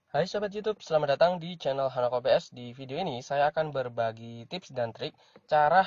Hai Sobat YouTube, selamat datang di channel Hanako PS. Di video ini saya akan berbagi tips dan trik cara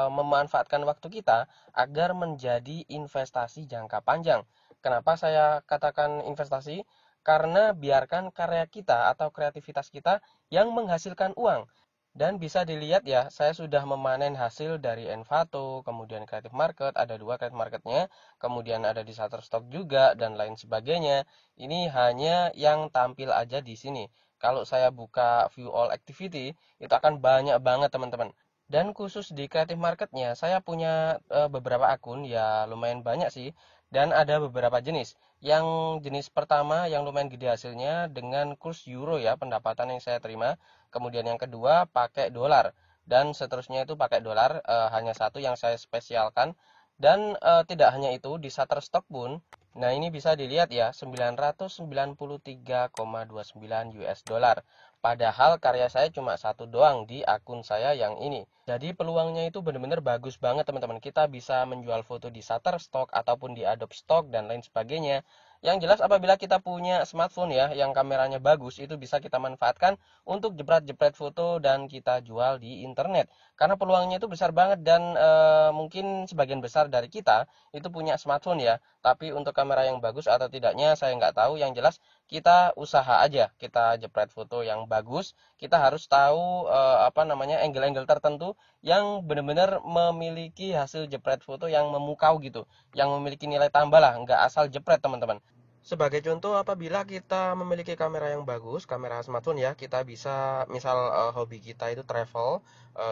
memanfaatkan waktu kita agar menjadi investasi jangka panjang. Kenapa saya katakan investasi? Karena biarkan karya kita atau kreativitas kita yang menghasilkan uang. Dan bisa dilihat ya, saya sudah memanen hasil dari Envato, kemudian Creative Market, ada dua Creative Marketnya, kemudian ada di Shutterstock juga, dan lain sebagainya. Ini hanya yang tampil aja di sini. Kalau saya buka view all activity, itu akan banyak banget teman-teman. Dan khusus di Creative Marketnya, saya punya beberapa akun, ya lumayan banyak sih. Dan ada beberapa jenis. Yang jenis pertama yang lumayan gede hasilnya dengan kurs euro ya, pendapatan yang saya terima. Kemudian yang kedua pakai dolar. Dan seterusnya itu pakai dolar, hanya satu yang saya spesialkan. Dan tidak hanya itu, di Shutterstock pun, nah ini bisa dilihat ya, 993,29 US dollar. Padahal karya saya cuma satu doang di akun saya yang ini. Jadi peluangnya itu benar-benar bagus banget teman-teman. Kita bisa menjual foto di Shutterstock ataupun di Adobe Stock dan lain sebagainya. Yang jelas apabila kita punya smartphone ya yang kameranya bagus, itu bisa kita manfaatkan untuk jepret-jepret foto dan kita jual di internet. Karena peluangnya itu besar banget dan mungkin sebagian besar dari kita itu punya smartphone ya. Tapi untuk kamera yang bagus atau tidaknya saya nggak tahu. Yang jelas kita usaha aja, kita jepret foto yang bagus. Kita harus tahu apa namanya angle-angle tertentu yang benar-benar memiliki hasil jepret foto yang memukau gitu, yang memiliki nilai tambah lah, nggak asal jepret teman-teman. Sebagai contoh, apabila kita memiliki kamera yang bagus, kamera smartphone ya, kita bisa misal hobi kita itu travel,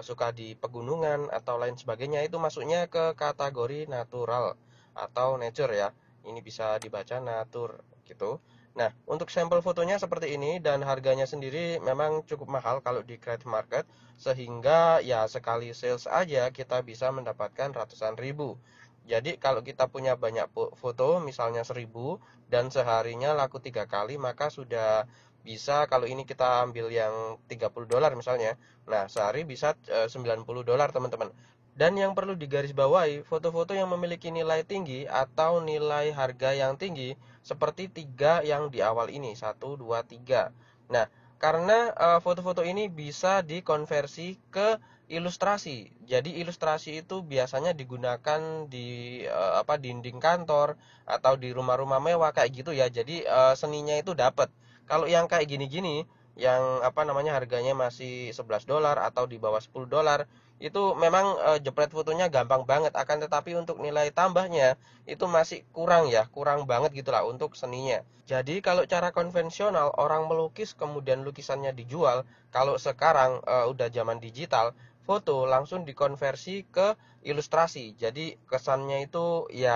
suka di pegunungan atau lain sebagainya, itu masuknya ke kategori natural atau nature ya. Ini bisa dibaca natur gitu. Nah, untuk sampel fotonya seperti ini dan harganya sendiri memang cukup mahal kalau di Creative Market, sehingga ya sekali sales aja kita bisa mendapatkan ratusan ribu. Jadi kalau kita punya banyak foto, misalnya 1.000 dan seharinya laku 3 kali, maka sudah bisa, kalau ini kita ambil yang $30 misalnya. Nah, sehari bisa $90 teman-teman. Dan yang perlu digarisbawahi, foto-foto yang memiliki nilai tinggi atau nilai harga yang tinggi seperti tiga yang di awal ini, satu, dua, tiga. Nah, karena foto-foto ini bisa dikonversi ke ilustrasi. Jadi ilustrasi itu biasanya digunakan di apa dinding kantor atau di rumah-rumah mewah kayak gitu ya. Jadi seninya itu dapat. Kalau yang kayak gini-gini, yang apa namanya harganya masih $11 atau di bawah $10, itu memang jepret fotonya gampang banget, akan tetapi untuk nilai tambahnya itu masih kurang ya, kurang banget gitulah untuk seninya. Jadi kalau cara konvensional orang melukis kemudian lukisannya dijual, kalau sekarang udah zaman digital, foto langsung dikonversi ke ilustrasi. Jadi kesannya itu ya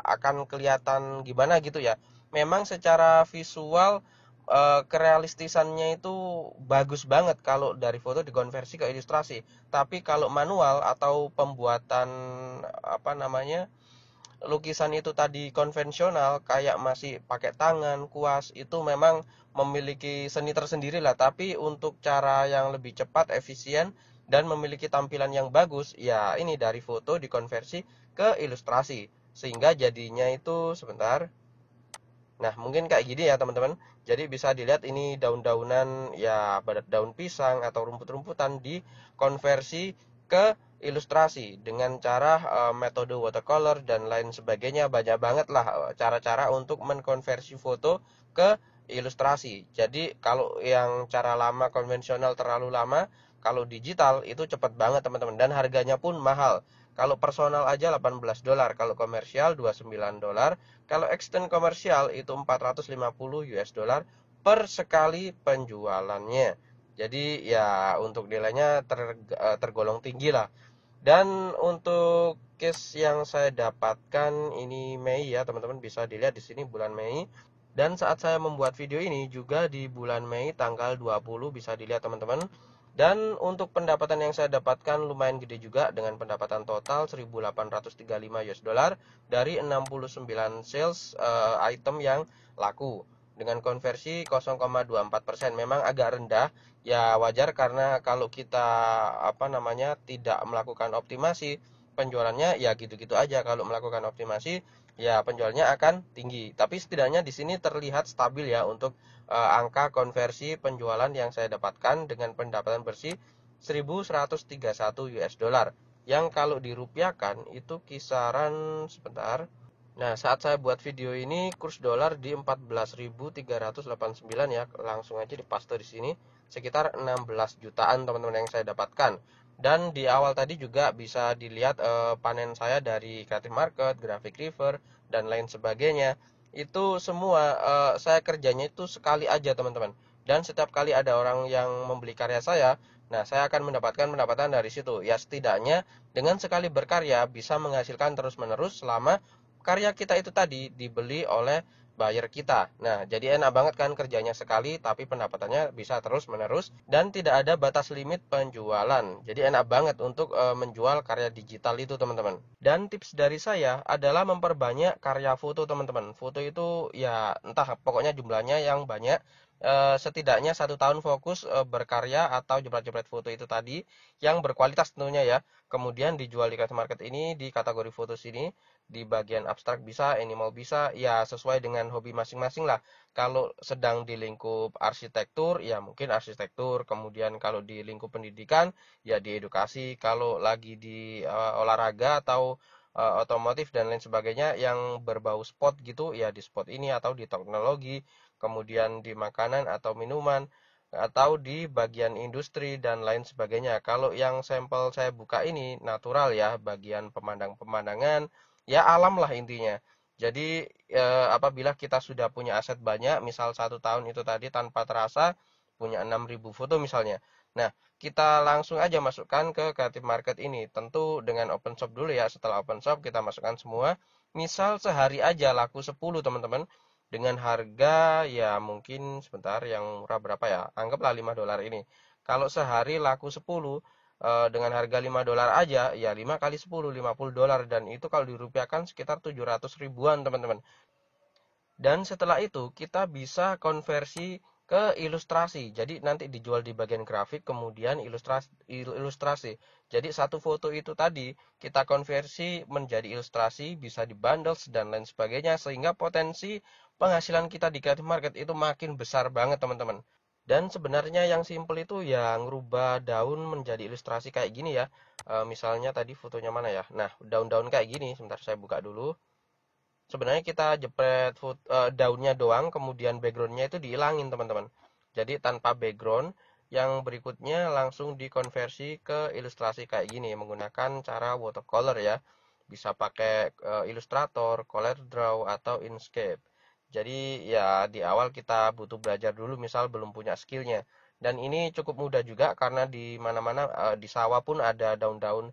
akan kelihatan gimana gitu ya. Memang secara visual kerealistisannya itu bagus banget kalau dari foto dikonversi ke ilustrasi. Tapi kalau manual atau pembuatan apa namanya lukisan itu tadi konvensional kayak masih pakai tangan, kuas, itu memang memiliki seni tersendiri lah. Tapi untuk cara yang lebih cepat, efisien, dan memiliki tampilan yang bagus, ya ini dari foto dikonversi ke ilustrasi. Sehingga jadinya itu sebentar. Nah, mungkin kayak gini ya teman-teman. Jadi bisa dilihat ini daun-daunan ya, daun pisang atau rumput-rumputan dikonversi ke ilustrasi dengan cara metode watercolor dan lain sebagainya. Banyak banget lah cara-cara untuk menkonversi foto ke ilustrasi. Jadi kalau yang cara lama konvensional terlalu lama, kalau digital itu cepat banget teman-teman dan harganya pun mahal. Kalau personal aja $18, kalau komersial $29, kalau extend komersial itu 450 US dollar per sekali penjualannya. Jadi ya untuk nilainya tergolong tinggi lah. Dan untuk case yang saya dapatkan ini Mei ya teman-teman, bisa dilihat di sini bulan Mei. Dan saat saya membuat video ini juga di bulan Mei tanggal 20, bisa dilihat teman-teman. Dan untuk pendapatan yang saya dapatkan lumayan gede juga dengan pendapatan total 1.835 US dollar dari 69 sales item yang laku dengan konversi 0,24%. Memang agak rendah, ya wajar karena kalau kita apa namanya tidak melakukan optimasi, penjualannya ya gitu-gitu aja. Kalau melakukan optimasi, ya penjualnya akan tinggi. Tapi setidaknya di sini terlihat stabil ya untuk angka konversi penjualan yang saya dapatkan dengan pendapatan bersih 1.131 US dollar. Yang kalau dirupiahkan itu kisaran sebentar. Nah, saat saya buat video ini kurs dolar di 14.389 ya. Langsung aja dipaste di sini sekitar 16 jutaan teman-teman yang saya dapatkan. Dan di awal tadi juga bisa dilihat panen saya dari Creative Market, Graphic River dan lain sebagainya. Itu semua saya kerjanya itu sekali aja teman-teman. Dan setiap kali ada orang yang membeli karya saya, nah saya akan mendapatkan pendapatan dari situ. Ya setidaknya dengan sekali berkarya bisa menghasilkan terus-menerus selama karya kita itu tadi dibeli oleh buyer kita. Nah, jadi enak banget kan kerjanya sekali tapi pendapatannya bisa terus-menerus dan tidak ada batas limit penjualan. Jadi enak banget untuk menjual karya digital itu, teman-teman. Dan tips dari saya adalah memperbanyak karya foto, teman-teman. Foto itu ya entah pokoknya jumlahnya yang banyak. Setidaknya 1 tahun fokus berkarya atau jepret-jepret foto itu tadi yang berkualitas tentunya ya. Kemudian dijual di creative market ini di kategori foto sini, di bagian abstrak bisa, animal bisa, ya sesuai dengan hobi masing-masing lah. Kalau sedang di lingkup arsitektur, ya mungkin arsitektur. Kemudian kalau di lingkup pendidikan, ya di edukasi. Kalau lagi di olahraga atau otomotif dan lain sebagainya yang berbau sport gitu, ya di sport ini atau di teknologi. Kemudian di makanan atau minuman atau di bagian industri dan lain sebagainya. Kalau yang sampel saya buka ini natural ya, bagian pemandangan, ya alam lah intinya. Jadi apabila kita sudah punya aset banyak, misal 1 tahun itu tadi tanpa terasa punya 6.000 foto misalnya. Nah, kita langsung aja masukkan ke Creative Market ini. Tentu dengan open shop dulu ya. Setelah open shop kita masukkan semua. Misal sehari aja laku 10 teman-teman. Dengan harga ya mungkin sebentar yang murah berapa ya? Anggaplah 5 dolar ini. Kalau sehari laku 10 dengan harga 5 dolar aja ya 5 kali 10 50 dolar dan itu kalau dirupiahkan sekitar 700 ribuan teman-teman. Dan setelah itu kita bisa konversi ke ilustrasi. Jadi nanti dijual di bagian grafik kemudian ilustrasi. Jadi satu foto itu tadi kita konversi menjadi ilustrasi, bisa di-bundles dan lain sebagainya sehingga potensi penghasilan kita di creative market itu makin besar banget teman-teman. Dan sebenarnya yang simple itu ya ngerubah daun menjadi ilustrasi kayak gini ya. Misalnya tadi fotonya mana ya? Nah, daun-daun kayak gini. Sebentar saya buka dulu. Sebenarnya kita jepret daunnya doang, kemudian backgroundnya itu dihilangin teman-teman. Jadi tanpa background, yang berikutnya langsung dikonversi ke ilustrasi kayak gini menggunakan cara watercolor ya. Bisa pakai Illustrator, CorelDRAW atau Inkscape. Jadi ya di awal kita butuh belajar dulu misal belum punya skillnya. Dan ini cukup mudah juga karena di mana-mana di sawah pun ada daun-daun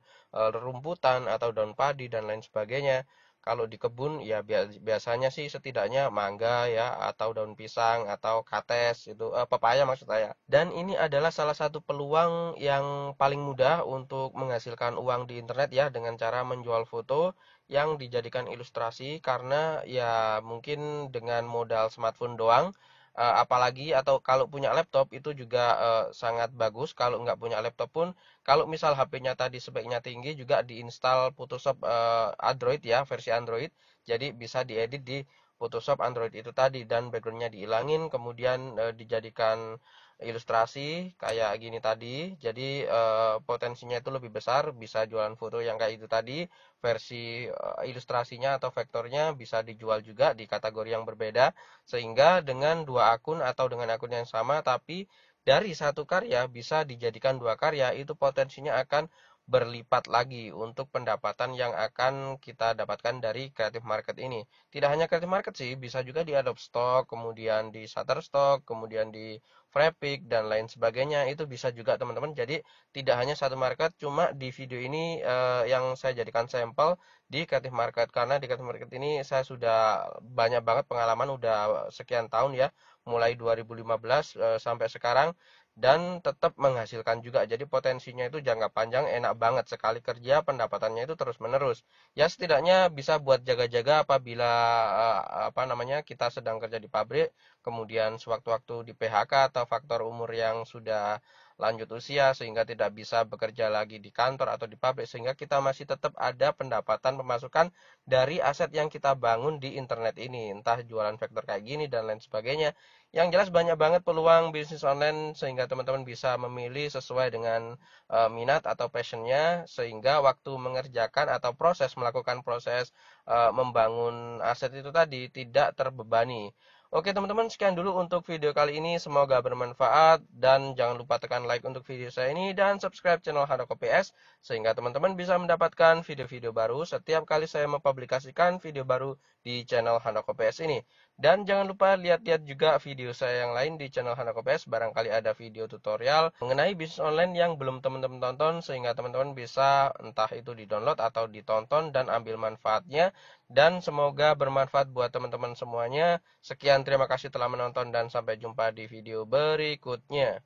rumputan atau daun padi dan lain sebagainya. Kalau di kebun ya biasanya sih setidaknya mangga ya atau daun pisang atau kates itu pepaya maksud saya. Dan ini adalah salah satu peluang yang paling mudah untuk menghasilkan uang di internet ya dengan cara menjual foto yang dijadikan ilustrasi karena ya mungkin dengan modal smartphone doang apalagi atau kalau punya laptop itu juga sangat bagus. Kalau nggak punya laptop pun kalau misal HP-nya tadi speknya tinggi juga diinstal Photoshop Android ya, versi Android. Jadi bisa diedit di Photoshop Android itu tadi dan backgroundnya dihilangin kemudian dijadikan ilustrasi kayak gini tadi. Jadi potensinya itu lebih besar, bisa jualan foto yang kayak itu tadi. Versi ilustrasinya atau vektornya bisa dijual juga di kategori yang berbeda sehingga dengan dua akun atau dengan akun yang sama tapi dari satu karya bisa dijadikan dua karya itu potensinya akan berlipat lagi untuk pendapatan yang akan kita dapatkan dari Creative Market ini. Tidak hanya Creative Market sih, bisa juga di Adobe Stock, kemudian di Shutterstock, kemudian di Frapic dan lain sebagainya. Itu bisa juga teman-teman. Jadi tidak hanya satu market, cuma di video ini yang saya jadikan sampel di Creative Market karena di Creative Market ini saya sudah banyak banget pengalaman udah sekian tahun ya, mulai 2015 sampai sekarang dan tetap menghasilkan juga. Jadi potensinya itu jangka panjang enak banget sekali kerja pendapatannya itu terus-menerus. Ya setidaknya bisa buat jaga-jaga apabila apa namanya kita sedang kerja di pabrik, kemudian sewaktu-waktu di PHK atau faktor umur yang sudah lanjut usia sehingga tidak bisa bekerja lagi di kantor atau di pabrik, sehingga kita masih tetap ada pendapatan pemasukan dari aset yang kita bangun di internet ini, entah jualan vektor kayak gini dan lain sebagainya. Yang jelas banyak banget peluang bisnis online sehingga teman-teman bisa memilih sesuai dengan minat atau passionnya, sehingga waktu mengerjakan atau melakukan proses membangun aset itu tadi tidak terbebani. Oke teman-teman, sekian dulu untuk video kali ini, semoga bermanfaat dan jangan lupa tekan like untuk video saya ini dan subscribe channel Handoko PS sehingga teman-teman bisa mendapatkan video-video baru setiap kali saya mempublikasikan video baru di channel Handoko PS ini. Dan jangan lupa lihat-lihat juga video saya yang lain di channel Handoko PS, barangkali ada video tutorial mengenai bisnis online yang belum teman-teman tonton sehingga teman-teman bisa entah itu di-download atau ditonton dan ambil manfaatnya. Dan semoga bermanfaat buat teman-teman semuanya. Sekian, terima kasih telah menonton dan sampai jumpa di video berikutnya.